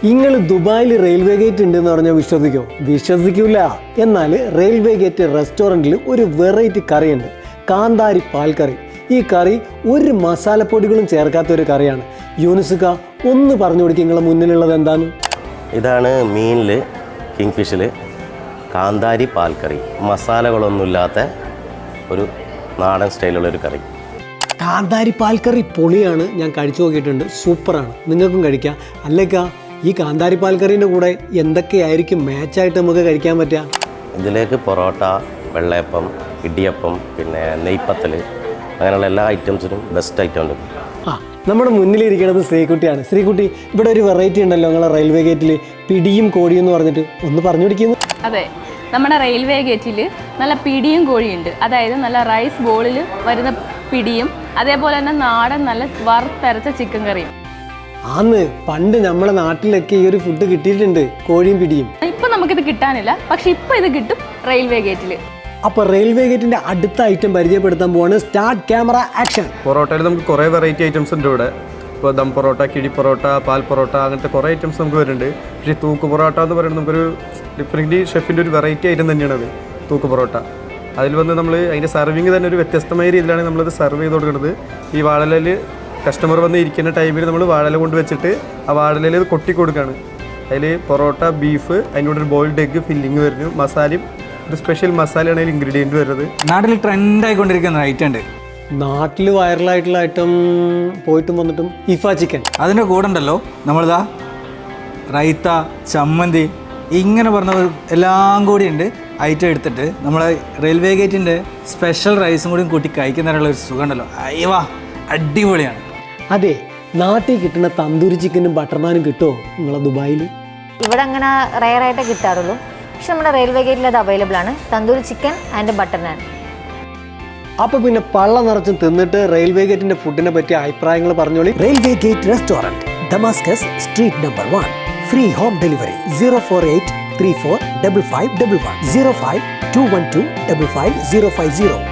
നിങ്ങൾ ദുബായിൽ railway gate ഉണ്ടെന്ന് പറഞ്ഞാൽ വിശ്വസിക്കൂല. എന്നാൽ റെയിൽവേ ഗേറ്റ് റെസ്റ്റോറൻറ്റിൽ ഒരു വെറൈറ്റി കറിയുണ്ട്, കാന്താരി പാൽക്കറി. ഈ കറി ഒരു മസാലപ്പൊടികളും ചേർക്കാത്ത ഒരു കറിയാണ്. യൂനിസുക ഒന്ന് പറഞ്ഞു കൊടുക്കുക, നിങ്ങളെ മുന്നിലുള്ളത് എന്താണ്? ഇതാണ് മീനിൽ കിങ് ഫിഷിൽ കാന്താരി പാൽക്കറി, മസാലകളൊന്നുമില്ലാത്ത ഒരു നാടൻ സ്റ്റൈലുള്ളൊരു കറി. കാന്താരി പാൽക്കറി പൊളിയാണ്, ഞാൻ കഴിച്ചു നോക്കിയിട്ടുണ്ട്, സൂപ്പറാണ്. നിങ്ങൾക്കും കഴിക്കാം. അല്ലേക്കാ ഈ കാന്താരി പാൽക്കറീൻ്റെ കൂടെ എന്തൊക്കെയായിരിക്കും മാച്ചായിട്ട് നമുക്ക് കഴിക്കാൻ പറ്റുക? ഇതിലേക്ക് പൊറോട്ട, വെള്ളയപ്പം, ഇടിയപ്പം, പിന്നെ നെയ്പ്പത്തൽ, അങ്ങനെയുള്ള എല്ലാ ഐറ്റംസിനും ബെസ്റ്റ് ഐറ്റം ഉണ്ട്. നമ്മുടെ മുന്നിലിരിക്കുന്നത് ശ്രീകുട്ടിയാണ്. ശ്രീകുട്ടി, ഇവിടെ ഒരു വെറൈറ്റി ഉണ്ടല്ലോ നിങ്ങളെ റെയിൽവേ ഗേറ്റിൽ, പിടിയും കോഴിയും എന്ന് പറഞ്ഞിട്ട്, ഒന്ന് പറഞ്ഞു പിടിക്കുന്നു. അതെ, നമ്മുടെ റെയിൽവേ ഗേറ്റിൽ നല്ല പിടിയും കോഴിയുണ്ട്. അതായത് നല്ല റൈസ് ബോളിൽ വരുന്ന പിടിയും അതേപോലെ തന്നെ നാടൻ നല്ല വറുത്തരച്ച ചിക്കൻ കറിയും. ആന്ന് പണ്ട് നമ്മളെ നാട്ടിലൊക്കെ ഈ ഒരു ഫുഡ് കിട്ടിയിട്ടുണ്ട്, കോഴിയും പിടിയും. ഇപ്പം നമുക്കിത് കിട്ടാനില്ല, പക്ഷെ ഇപ്പം ഇത് കിട്ടും റെയിൽവേ ഗേറ്റിൽ. അപ്പോൾ റെയിൽവേ ഗേറ്റിൻ്റെ അടുത്ത ഐറ്റം പരിചയപ്പെടുത്താൻ പോവാണ്. Start camera action. പൊറോട്ടയിൽ നമുക്ക് കുറേ വെറൈറ്റി ഐറ്റംസ് ഉണ്ട് ഇവിടെ. ഇപ്പോൾ ദം പൊറോട്ട, കിഴി പൊറോട്ട, പാൽ പൊറോട്ട, അങ്ങനത്തെ കുറേ ഐറ്റംസ് നമുക്ക് വരുന്നുണ്ട്. പക്ഷേ തൂക്ക് പൊറോട്ട എന്ന് പറയുന്നത് നമുക്കൊരു ഡിഫറെൻ്റ് ഷെഫിൻ്റെ ഒരു വെറൈറ്റി ഐറ്റം തന്നെയാണ് അത്, തൂക്ക് പൊറോട്ട. അതിൽ വന്ന് നമ്മൾ അതിൻ്റെ സർവിങ് തന്നെ ഒരു വ്യത്യസ്തമായ രീതിയിലാണ് നമ്മളത് സർവ് ചെയ്ത് കൊടുക്കുന്നത്. ഈ വാഴലയിൽ കസ്റ്റമർ വന്ന് ഇരിക്കുന്ന ടൈമിൽ നമ്മൾ വാഴല കൊണ്ട് വെച്ചിട്ട് ആ വാഴലയിൽ ഇത് കൊട്ടി കൊടുക്കുകയാണ്. അതിൽ പൊറോട്ട, ബീഫ്, അതിൻ്റെ ഒരു ബോയിൽഡ് എഗ്ഗ് ഫില്ലിങ് വരുന്നു, മസാലയും ഒരു സ്പെഷ്യൽ മസാലയാണ് അതിൽ ഇൻഗ്രീഡിയൻറ്റ് വരുന്നത്. നാട്ടിൽ ട്രെൻഡായിക്കൊണ്ടിരിക്കുന്ന ഐറ്റം ഉണ്ട്. നാട്ടിൽ വൈറലായിട്ടുള്ള ഐറ്റം പോയിട്ടും വന്നിട്ടും ഇഫ ചിക്കൻ. അതിൻ്റെ കൂടെ ഉണ്ടല്ലോ നമ്മളിതാ റൈത്ത, ചമ്മന്തി, ഇങ്ങനെ പറഞ്ഞ എല്ലാം കൂടി ഉണ്ട് ഐറ്റം എടുത്തിട്ട് നമ്മളെ റെയിൽവേ ഗേറ്റിൻ്റെ സ്പെഷ്യൽ റൈസും കൂടി കൂട്ടി കഴിക്കുന്നതിനുള്ള ഒരു സുഖം ഉണ്ടല്ലോ, അയ്യവാ അടിപൊളിയാണ്. അതെ, നാട്ടിൽ കിട്ടുന്ന തന്തൂരി ചിക്കനും ബട്ടർ നാനും കിട്ടുമോ നിങ്ങളെ ദുബായിൽ? ഇവിടെ അങ്ങനെ റയറായിട്ടേ കിട്ടാറുള്ളൂ. പക്ഷെ നമ്മുടെ റെയിൽവേ ഗേറ്റിൽ അത് അവൈലബിൾ ആണ്, തന്തൂരി ചിക്കൻ ആൻഡ് ബട്ടർ നാൻ. അപ്പോൾ പിന്നെ പള്ള നിറച്ചും തിന്നിട്ട് റെയിൽവേ ഗേറ്റിന്റെ ഫുഡിനെ പറ്റിയ അഭിപ്രായങ്ങൾ പറഞ്ഞോളി. Railway gate restaurant, Damascus street number 1. Free home delivery 048345555 052125550.